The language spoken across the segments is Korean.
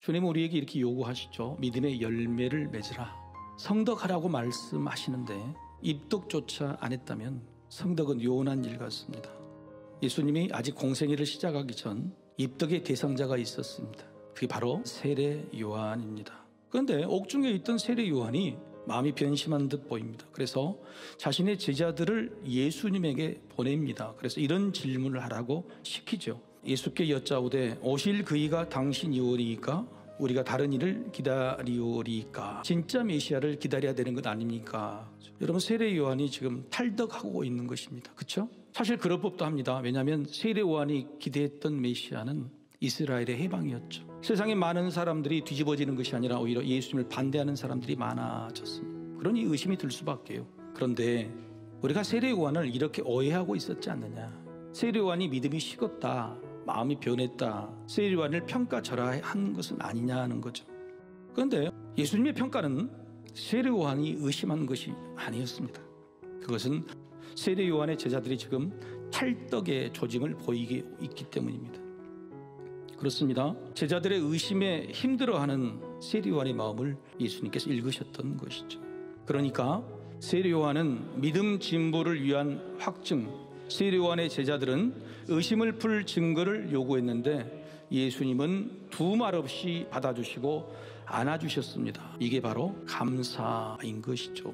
주님은 우리에게 이렇게 요구하시죠. 믿음의 열매를 맺으라. 성덕하라고 말씀하시는데 입덕조차 안 했다면 성덕은 요원한 일 같습니다. 예수님이 아직 공생애를 시작하기 전 입덕의 대상자가 있었습니다. 그게 바로 세례 요한입니다. 그런데 옥중에 있던 세례 요한이 마음이 변심한 듯 보입니다. 그래서 자신의 제자들을 예수님에게 보냅니다. 그래서 이런 질문을 하라고 시키죠. 예수께 여짜오되 오실 그이가 당신이오리이까 우리가 다른 일을 기다리오리이까. 진짜 메시아를 기다려야 되는 것 아닙니까? 여러분, 세례 요한이 지금 탈덕하고 있는 것입니다. 그렇죠? 사실 그럴 법도 합니다. 왜냐하면 세례 요한이 기대했던 메시아는 이스라엘의 해방이었죠. 세상에 많은 사람들이 뒤집어지는 것이 아니라 오히려 예수님을 반대하는 사람들이 많아졌습니다. 그러니 의심이 들 수밖에요. 그런데 우리가 세례 요한을 이렇게 오해하고 있었지 않느냐. 세례 요한이 믿음이 식었다, 마음이 변했다, 세례 요한을 평가절하한 것은 아니냐는 거죠. 그런데 예수님의 평가는 세례 요한이 의심한 것이 아니었습니다. 그것은 세례 요한의 제자들이 지금 탈덕의 조짐을 보이게 있기 때문입니다. 그렇습니다. 제자들의 의심에 힘들어하는 세례 요한의 마음을 예수님께서 읽으셨던 것이죠. 그러니까 세례 요한은 믿음 진보를 위한 확증, 세례 요한의 제자들은 의심을 풀 증거를 요구했는데 예수님은 두 말 없이 받아주시고 안아주셨습니다. 이게 바로 감사인 것이죠.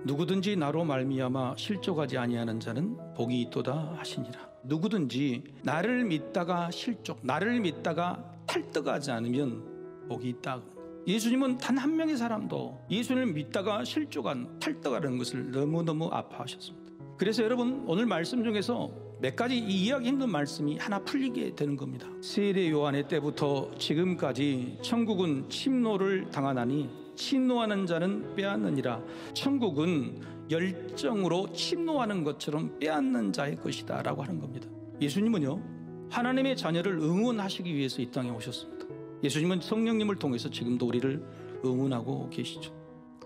누구든지 나로 말미암아 실족하지 아니하는 자는 복이 있도다 하시니라. 누구든지 나를 믿다가 실족, 나를 믿다가 탈덕하지 않으면 복이 있다. 예수님은 단 한 명의 사람도 예수님을 믿다가 실족한, 탈덕하는 것을 너무너무 아파하셨습니다. 그래서 여러분, 오늘 말씀 중에서 몇 가지 이해하기 힘든 말씀이 하나 풀리게 되는 겁니다. 세례 요한의 때부터 지금까지 천국은 침노를 당하나니 침노하는 자는 빼앗느니라. 천국은 열정으로 침노하는 것처럼 빼앗는 자의 것이다 라고 하는 겁니다. 예수님은요, 하나님의 자녀를 응원하시기 위해서 이 땅에 오셨습니다. 예수님은 성령님을 통해서 지금도 우리를 응원하고 계시죠.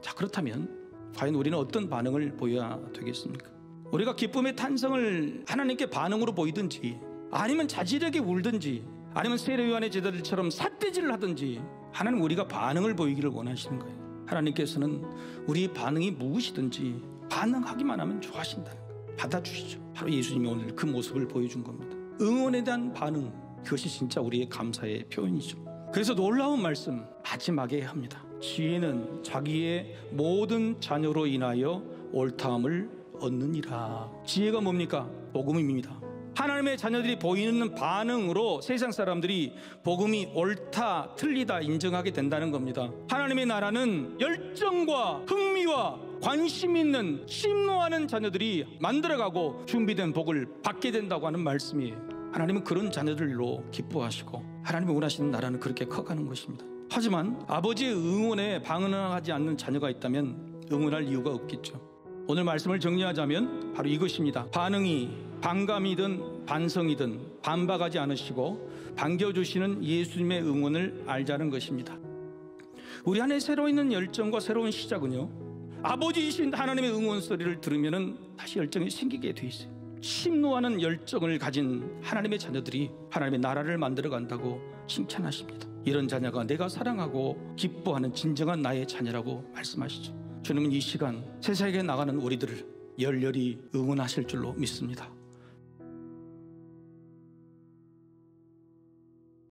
자, 그렇다면 과연 우리는 어떤 반응을 보여야 되겠습니까? 우리가 기쁨의 탄성을 하나님께 반응으로 보이든지, 아니면 자질하게 울든지, 아니면 세례 요한의 제자들처럼 삿대질을 하든지, 하나님 우리가 반응을 보이기를 원하시는 거예요. 하나님께서는 우리의 반응이 무엇이든지 반응하기만 하면 좋아하신다는 거예요. 받아주시죠. 바로 예수님이 오늘 그 모습을 보여준 겁니다. 응원에 대한 반응, 그것이 진짜 우리의 감사의 표현이죠. 그래서 놀라운 말씀 마지막에 합니다. 지혜는 자기의 모든 자녀로 인하여 옳다함을 얻느니라. 지혜가 뭡니까? 복음입니다. 하나님의 자녀들이 보이는 반응으로 세상 사람들이 복음이 옳다, 틀리다 인정하게 된다는 겁니다. 하나님의 나라는 열정과 흥미와 관심 있는 심노하는 자녀들이 만들어가고 준비된 복을 받게 된다고 하는 말씀이에요. 하나님은 그런 자녀들로 기뻐하시고 하나님이 원하시는 나라는 그렇게 커가는 것입니다. 하지만 아버지의 응원에 방응하지 않는 자녀가 있다면 응원할 이유가 없겠죠. 오늘 말씀을 정리하자면 바로 이것입니다. 반응이 반감이든 반성이든 반박하지 않으시고 반겨주시는 예수님의 응원을 알자는 것입니다. 우리 안에 새로 있는 열정과 새로운 시작은요, 아버지이신 하나님의 응원 소리를 들으면 다시 열정이 생기게 돼 있어요. 침노하는 열정을 가진 하나님의 자녀들이 하나님의 나라를 만들어 간다고 칭찬하십니다. 이런 자녀가 내가 사랑하고 기뻐하는 진정한 나의 자녀라고 말씀하시죠. 주님은 이 시간 세상에 나가는 우리들을 열렬히 응원하실 줄로 믿습니다.